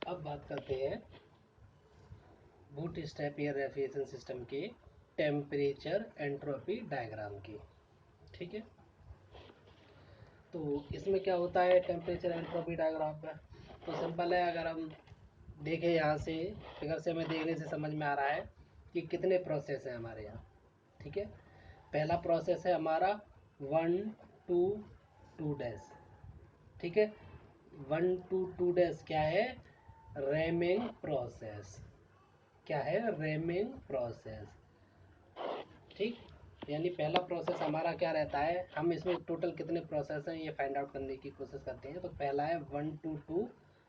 अब बात करते हैं boot strap air refrigeration system के टेम्परेचर एंट्रोपी डायग्राम की। ठीक है, तो इसमें क्या होता है टेम्परेचर एंट्रोपी डायग्राम में? तो सिंपल है, अगर हम देखें यहाँ से फिगर से हमें देखने से समझ में आ रहा है कि कितने प्रोसेस हैं हमारे यहाँ। ठीक है, पहला प्रोसेस है हमारा 1 to 2 ठीक है, 1 to 2 क्या है? Rhyming process. क्या है? Rhyming process. ठीक, यानी पहला प्रोसेस हमारा क्या रहता है, हम इसमें टोटल कितने प्रोसेस हैं ये फाइंड आउट करने की कोशिश करते हैं। तो पहला है 1 to 2,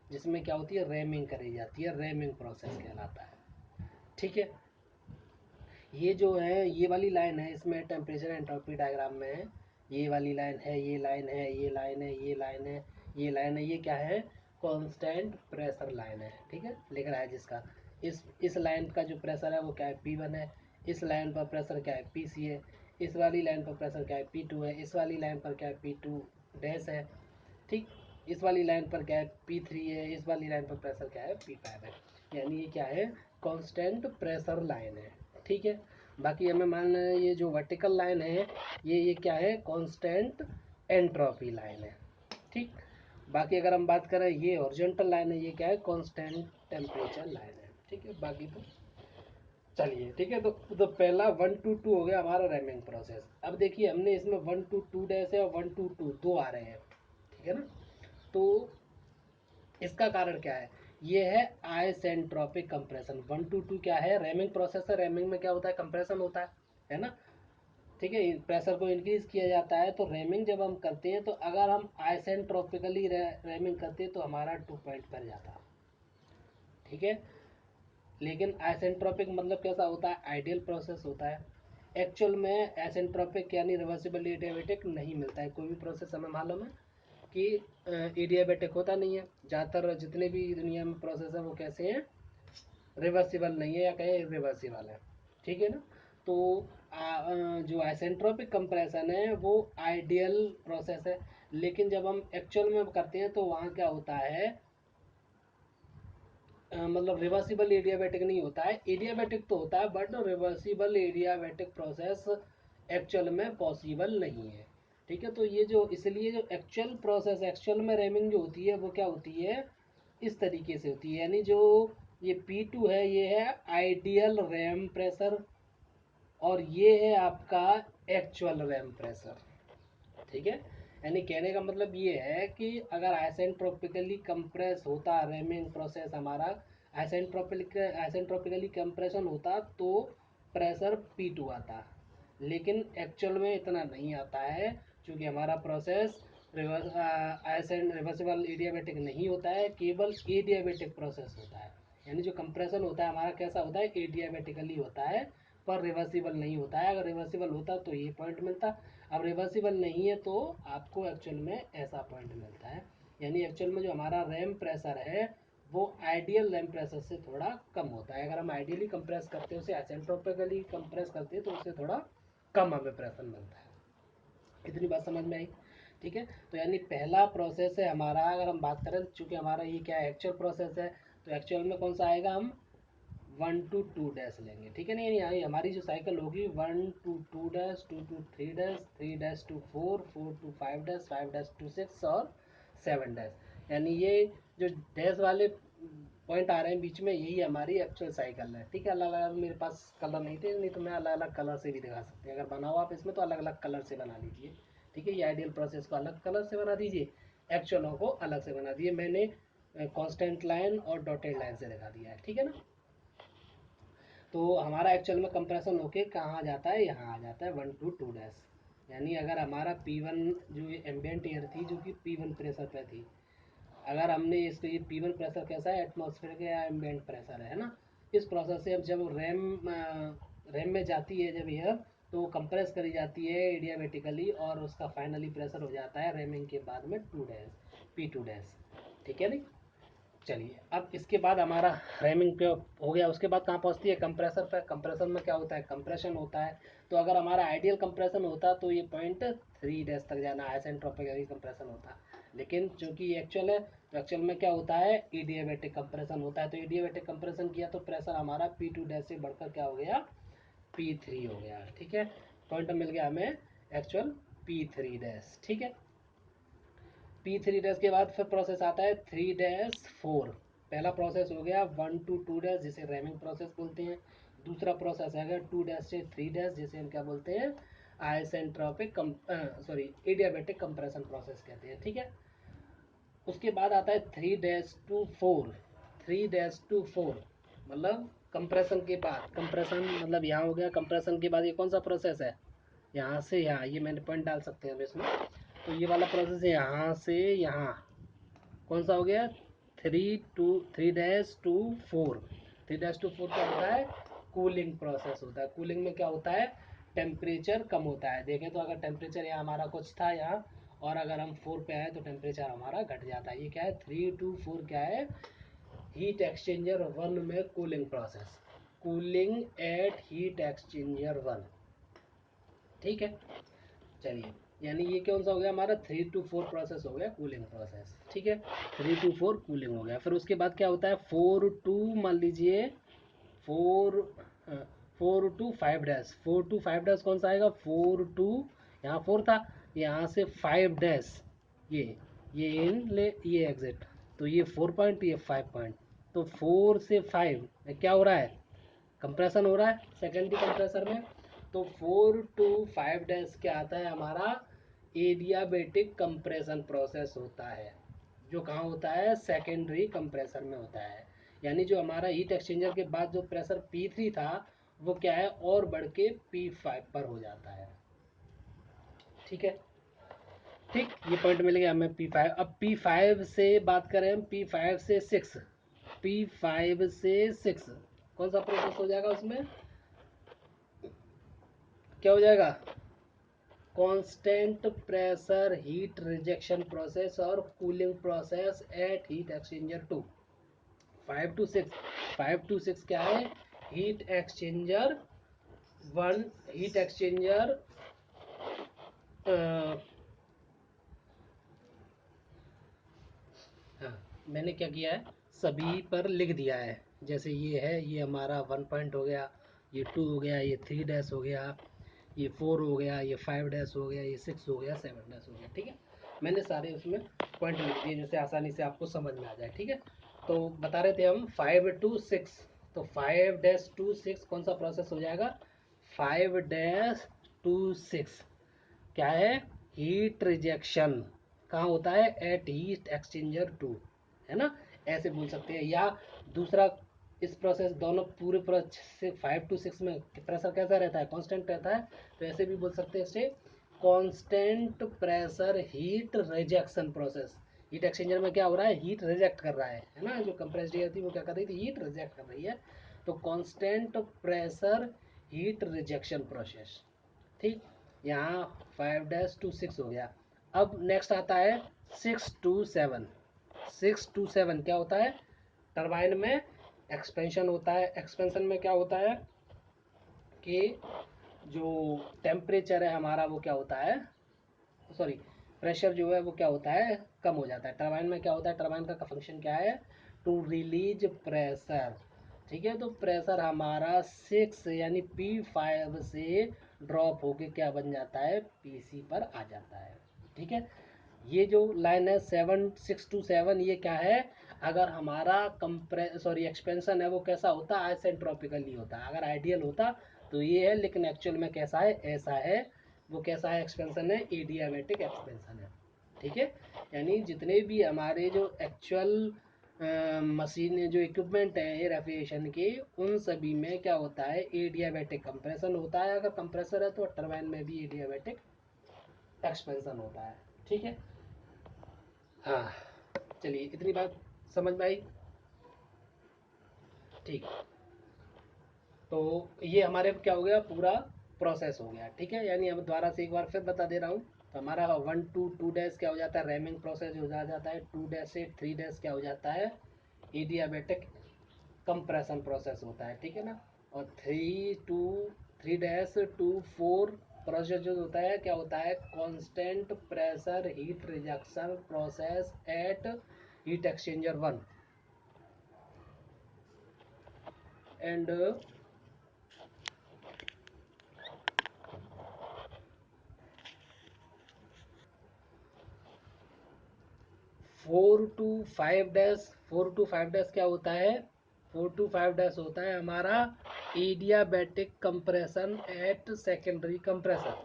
जिसमें क्या होती है? रैमिंग करी जाती है, रैमिंग प्रोसेस कहलाता है। ठीक है, ये जो है ये वाली लाइन है, इसमें टेम्परेचर एंट्रोपी डायग्राम में है, ये वाली लाइन है, ये लाइन है, ये लाइन है, ये लाइन है, ये लाइन है, ये क्या है? कांस्टेंट प्रेशर लाइन है। ठीक है, लिख रहा है जिसका इस लाइन का जो प्रेशर है वो क्या है? P1 है। इस लाइन पर प्रेशर क्या है? PC है। इस वाली लाइन पर प्रेशर क्या है? P2 है। इस वाली लाइन पर क्या है? P2 डैश है। ठीक, इस वाली लाइन पर क्या है? P3 है। इस वाली लाइन पर प्रेशर क्या है? P5 है। यानी ये क्या है? कांस्टेंट प्रेशर लाइन है। ठीक है, बाकी हमें मान लें ये जो वर्टिकल लाइन है ये क्या है? कांस्टेंट एंट्रोपी लाइन है। ठीक, बाकी अगर हम बात करें ये हॉरिजॉन्टल लाइन है, ये क्या है? कांस्टेंट टेम्परेचर लाइन है। ठीक है, बाकी तो चलिए ठीक है। तो पहला 1 to 2 हो गया हमारा रैमिंग प्रोसेस। अब देखिए हमने इसमें 1 to 2 है और 1 to 2 दो आ रहे हैं। ठीक है ना, तो इसका कारण क्या है? ये है आइसेंट्रोपिक कंप्रेशन। 1 to 2 क्या है? रैमिंग प्रोसेस है। रैमिंग में क्या होता है? कंप्रेशन होता है ना। ठीक है, प्रेशर को इंक्रीज किया जाता है। तो रैमिंग जब हम करते हैं, तो अगर हम आइसेंट्रोपिकली रैमिंग करते हैं तो हमारा 2 पॉइंट पर जाता है। ठीक है, लेकिन आइसेंट्रोपिक मतलब कैसा होता है? आइडियल प्रोसेस होता है। एक्चुअल में आइसेंट्रोपिक यानी रिवर्सिबल एडियाबैटिक नहीं मिलता है। कोई भी प्रोसेस हमें मालूम है कि एडियाबैटिक होता नहीं है। ज़्यादातर जितने भी दुनिया में प्रोसेस है वो कैसे हैं? रिवर्सिबल नहीं है या कहें इरिवर्सिबल है। ठीक है ना, तो जो आइसेंट्रोपिक कंप्रेशन है वो आइडियल प्रोसेस है। लेकिन जब हम एक्चुअल में करते हैं तो वहाँ क्या होता है? मतलब रिवर्सिबल एडियाबैटिक नहीं होता है। एडियाबैटिक तो होता है but reversible adiabatic process actual में पॉसिबल नहीं है। ठीक है, तो ये जो इसलिए जो एक्चुअल प्रोसेस एक्चुअल में रैमिंग जो होती है वो क्या होती है? इस तरीके से होती है। यानी जो ये P2 है ये है आइडियल रैम प्रेशर और ये है आपका एक्चुअल रैम प्रेशर। ठीक है, यानी कहने का मतलब ये है कि अगर आइसेंट्रोपिकली कंप्रेस होता रैमिंग प्रोसेस हमारा, आइसेंट्रोपिकली कंप्रेशन होता तो प्रेशर P2 आता, लेकिन एक्चुअल में इतना नहीं आता है क्योंकि हमारा प्रोसेस रिवर्सिबल एडियाबैटिक नहीं होता है, केवल एडियाबैटिक प्रोसेस होता है। यानी जो कंप्रेशन होता है हमारा कैसा होता है? एडियाबैटिकली होता है, पर रिवर्सिबल नहीं होता है। अगर रिवर्सिबल होता तो ये पॉइंट मिलता, अब रिवर्सिबल नहीं है तो आपको एक्चुअल में ऐसा पॉइंट मिलता है। यानी एक्चुअल में जो हमारा रैम प्रेशर है वो आइडियल रैम प्रेशर से थोड़ा कम होता है। अगर हम आइडियली कंप्रेस करते हैं उसे एसेंट्रोपिकली कंप्रेस करते हैं तो उससे थोड़ा कम हमें प्रेशर मिलता है। इतनी बात समझ में आई? ठीक है, तो यानी पहला प्रोसेस है हमारा, अगर हम बात करें चूँकि हमारा ये क्या है? एक्चुअल प्रोसेस है, तो एक्चुअल में कौन सा आएगा? हम 1 to 2 लेंगे। ठीक है ना, यानी हमारी जो साइकिल होगी 1 to 2, 2 to 3, 3 to 4, 4 to 5, 5 to 6 और 7। यानी ये जो डैश वाले पॉइंट आ रहे हैं बीच में यही हमारी एक्चुअल साइकिल है। ठीक है, अलग अलग मेरे पास कलर नहीं थे, नहीं तो मैं अलग अलग कलर से भी दिखा सकते हैं। अगर बनाओ आप इसमें तो अलग अलग कलर से बना लीजिए। ठीक है, ये आइडियल प्रोसेस को अलग कलर से बना दीजिए, एक्चुअलों को अलग से बना दिए। मैंने कांस्टेंट लाइन और डॉटेड लाइन से दिखा दिया है। ठीक है ना, तो हमारा एक्चुअल में कंप्रेशन होके कहाँ जाता है? यहाँ आ जाता है 1 to 2। यानी अगर हमारा P1 जो एम्बियंट एयर थी जो कि P1 प्रेशर पे थी, अगर हमने इसको ये P1 प्रेशर कैसा है? एटमॉस्फेयर का या एम्बियंट प्रेशर है ना। इस प्रोसेस से अब जब रैम में जाती है जब एयर, तो कंप्रेस करी जाती है एडियाबेटिकली और उसका फाइनली प्रेशर हो जाता है रैमिंग के बाद में 2 P2। ठीक है नहीं, चलिए अब इसके बाद हमारा रैमिंग पे हो गया। उसके बाद कहाँ पहुँचती है? कंप्रेसर पे। कंप्रेसर में क्या होता है? कंप्रेशन होता है। तो अगर हमारा आइडियल कंप्रेशन होता तो ये पॉइंट 3 तक जाना आइसेंट्रोपिक कंप्रेशन होता। लेकिन चूंकि एक्चुअल है तो एक्चुअल में क्या होता है, एडियाबैटिक कंप्रेशन होता है। तो एडियाबैटिक कंप्रेशन किया तो प्रेशर हमारा P2 डैश से बढ़कर क्या हो गया, P3 हो गया। ठीक है, पॉइंट मिल गया हमें एक्चुअल P3 डैश। ठीक है, P3 डैश के बाद फिर प्रोसेस आता है 3 डैश 4। पहला प्रोसेस हो गया 1 to 2 डैश जिसे रैमिंग प्रोसेस बोलते हैं। दूसरा प्रोसेस है गया 2 डैश से 3 डैश जिसे हम क्या बोलते हैं, आइसेंट्रोपिक एडियाबैटिक कंप्रेशन प्रोसेस कहते हैं। ठीक है, उसके बाद आता है 3 डैश टू 4। 3 डैश टू 4 मतलब कंप्रेशन के बाद, कंप्रेशन मतलब यहाँ हो गया, कंप्रेशन के बाद ये कौन सा प्रोसेस है, यहाँ से यहाँ, ये मैंने पॉइंट डाल सकते हैं अब इसमें। तो ये वाला प्रोसेस है यहाँ से यहाँ, कौन सा हो गया, 3 डैश टू 4। 3 डैश टू 4 क्या होता है, कूलिंग प्रोसेस होता है। कूलिंग में क्या होता है, टेम्परेचर कम होता है। देखें तो अगर टेम्परेचर यहाँ हमारा कुछ था यहाँ, और अगर हम 4 पे आए तो टेम्परेचर हमारा घट जाता है। ये क्या है, 3 to 4 क्या है, हीट एक्सचेंजर 1 में cooling process, cooling at heat exchanger 1। ठीक है, चलिए, यानी ये कौन सा हो गया हमारा, 3 to 4 प्रोसेस हो गया, कूलिंग प्रोसेस। ठीक है, 3 to 4 कूलिंग हो गया। फिर उसके बाद क्या होता है, 4 to मान लीजिए 4 4 to 5 डैश। 4 to 5 डैश कौन सा आएगा, 4 to, यहाँ 4 था, यहाँ से 5 डैश, ये इन ले ये एग्जिट, तो ये 4 पॉइंट, ये 5 पॉइंट। तो 4 से 5 में क्या हो रहा है, कंप्रेशन हो रहा है सेकेंडरी कंप्रेसर में। तो 4 to 5 डैश क्या आता है हमारा, एडियाबेटिक कंप्रेशन प्रोसेस होता है, जो कहाँ होता है, सेकेंडरी कंप्रेसर में होता है। यानी जो हमारा हीट एक्सचेंजर के बाद जो प्रेशर P3 था वो क्या है, और बढ़ के P5 पर हो जाता है। ठीक है, ठीक, ये पॉइंट मिल गया हमें P5। अब P5 से बात करें हम, P5 से 6, P5 से 6 कौन सा प्रोसेस हो जाएगा, उसमें क्या हो जाएगा, constant pressure heat rejection process और cooling process at heat exchanger 2। 5 to 6, 5 to 6 क्या है, हीट एक्सचेंजर 1, हीट एक्सचेंजर हाँ, मैंने क्या किया है, सभी पर लिख दिया है। जैसे ये है, ये हमारा 1 पॉइंट हो गया, ये 2 हो गया, ये 3 डैश हो गया, ये 4 हो गया, ये 5 डैश हो गया, ये 6 हो गया, 7 डैश हो गया। ठीक है, मैंने सारे उसमें पॉइंट लिख दिए जिससे आसानी से आपको समझ में आ जाए। ठीक है, तो बता रहे थे हम 5 to 6। तो 5 to 6 कौन सा प्रोसेस हो जाएगा, 5 to 6 क्या है, हीट रिजेक्शन, कहाँ होता है, एट हीट एक्सचेंजर 2, है ना, ऐसे बोल सकते हैं। या दूसरा, इस प्रोसेस दोनों पूरे प्रोसेस से 5 to 6 में प्रेशर कैसा रहता है, कांस्टेंट रहता है, तो ऐसे भी बोल सकते हैं इसे, constant pressure heat rejection process. Heat exchanger में क्या हो रहा है, हीट रिजेक्ट कर रहा है ना, जो कंप्रेस्ड एयर थी वो क्या कर रही थी, हीट रिजेक्ट कर रही है। तो constant pressure heat rejection process. ठीक, यहाँ 5 to 6 हो गया। अब नेक्स्ट आता है 6 to 7। 6 to 7 क्या होता है, टरबाइन में एक्सपेंशन होता है। एक्सपेंशन में क्या होता है कि जो टेम्परेचर है हमारा वो क्या होता है, सॉरी, प्रेशर जो है वो क्या होता है, कम हो जाता है। टरबाइन में क्या होता है, टरबाइन का फंक्शन क्या है, टू रिलीज प्रेशर। ठीक है, तो प्रेशर हमारा 6 यानी P5 से ड्रॉप होके क्या बन जाता है, PC पर आ जाता है। ठीक है, ये जो लाइन है 6 to 7 ये क्या है, अगर हमारा एक्सपेंशन है वो कैसा होता है, आइसेंट्रोपिकली होता है। अगर आइडियल होता तो ये है, लेकिन एक्चुअल में कैसा है, ऐसा है। वो कैसा है, एक्सपेंशन है, एडियाबैटिक एक्सपेंशन है। ठीक है, यानी जितने भी हमारे जो एक्चुअल मशीन जो इक्विपमेंट है एयर एविएशन के, उन सभी में क्या होता है, एडियाबैटिक कंप्रेशन होता है। अगर कंप्रेसर है तो टरबाइन में भी एडियाबैटिक एक्सपेंशन होता है। ठीक है, हाँ, चलिए इतनी बात समझ में आई। ठीक, तो ये हमारे क्या हो गया, पूरा प्रोसेस हो गया। ठीक है, यानी अब दोबारा से एक बार फिर बता दे रहा हूँ। तो हमारा 1 to 2 डैश क्या हो जाता है, रैमिंग प्रोसेस हो जाता है। 2 डैश से 3 डैश क्या हो जाता है, एडियाबैटिक कंप्रेशन प्रोसेस होता है। ठीक है ना, और 3 डैश टू 4 प्रोसेस जो होता है क्या होता है, constant pressure heat rejection process at heat exchanger 1 and 4 to 5 dash क्या होता है, 4 to 5 डैश होता है हमारा adiabatic compression at secondary compressor.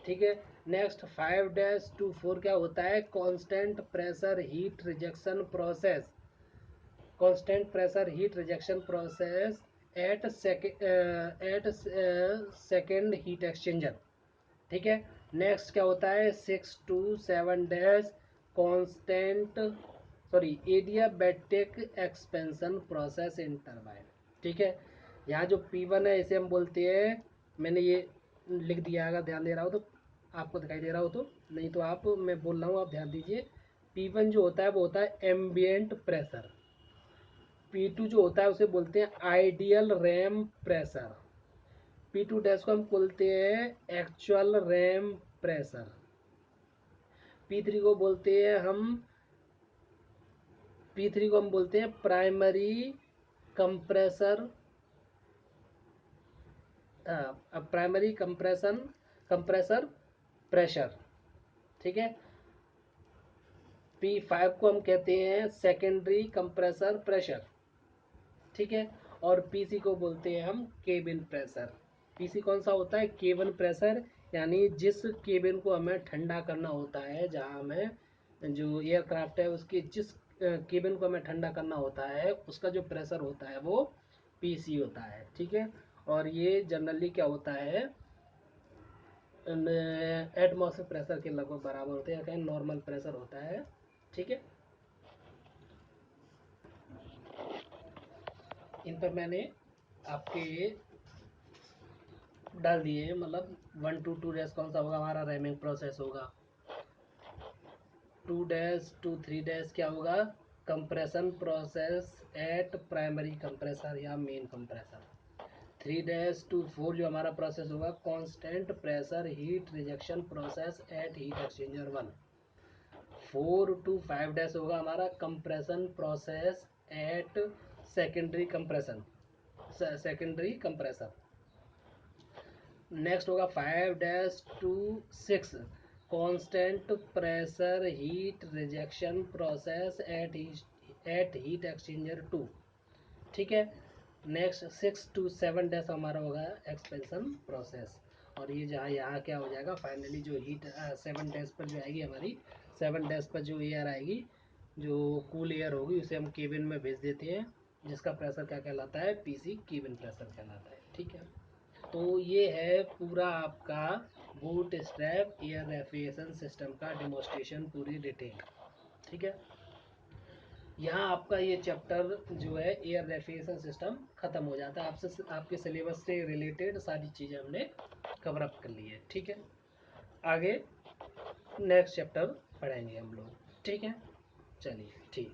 ठीक है। नेक्स्ट 5-to 4 क्या होता है, constant pressure heat rejection process, constant pressure heat rejection process at second heat exchanger. ठीक है। नेक्स्ट क्या होता है 6 to 7 dash constant sorry adiabatic expansion process in turbine. ठीक है। यहाँ जो P1 है इसे हम बोलते हैं, मैंने ये लिख दिया अगर ध्यान दे रहा हो तो, आपको दिखाई दे रहा हो तो, नहीं तो आप, मैं बोल रहा हूँ आप ध्यान दीजिए। P1 जो होता है वो होता है एम्बियंट प्रेशर। P2 जो होता है उसे बोलते हैं ideal RAM pressure. P2 dash को हम बोलते हैं एक्चुअल रैम प्रेशर। P3 को बोलते हैं हम, P3 को हम बोलते हैं primary compressor, primary compressor pressure. ठीक है। P5 को हम कहते हैं सेकेंडरी कंप्रेसर प्रेशर। ठीक है। और P6 को बोलते हैं हम केबिन प्रेशर। P6 कौन सा होता है, केबिन प्रेशर, यानी जिस केबिन को हमें ठंडा करना होता है, जहाँ हमें जो एयरक्राफ्ट है उसकी जिस केबिन को हमें ठंडा करना होता है उसका जो प्रेशर होता है वो PC होता है। ठीक है। और ये जनरली क्या होता है, एटमॉस्फेयर प्रेशर के लगभग बराबर होते हैं, कहीं नॉर्मल प्रेशर होता है। ठीक है। इन पर मैंने आपके डाल दिए, मतलब 1 to 2 डैश कौन सा होगा हमारा रैमिंग प्रोसेस होगा, 2-to 3 डैश क्या होगा, compression process at primary compressor या मेन कंप्रेसर। 3-to 4 जो हमारा प्रोसेस होगा constant pressure heat rejection process at heat exchanger 1। 4-to 5 dash होगा हमारा compression process at secondary compression, secondary compressor. Next होगा 5-to 6 constant pressure heat rejection process at heat exchanger 2। ठीक है। Next 6-to 7 dash हमारा होगा expansion process. और ये जहाँ यहाँ क्या हो जाएगा फाइनली, जो हीट 7 डैश पर जो आएगी हमारी, 7 डैश पर जो एयर आएगी, जो कूल एयर होगी उसे हम केबिन में भेज देते हैं, जिसका प्रेशर क्या कहलाता है, PC केबिन प्रेशर कहलाता है। ठीक है। तो ये है पूरा आपका boot strap air refrigeration system का डेमोस्ट्रेशन पूरी डिटेल। ठीक है। यहाँ आपका ये चैप्टर जो है एयर रेफ्रिजरेशन सिस्टम खत्म हो जाता है, आपसे आपके सिलेबस से रिलेटेड सारी चीज़ें हमने कवर अप कर ली है। ठीक है। आगे नेक्स्ट चैप्टर पढ़ेंगे हम लोग। ठीक है। चलिए ठीक।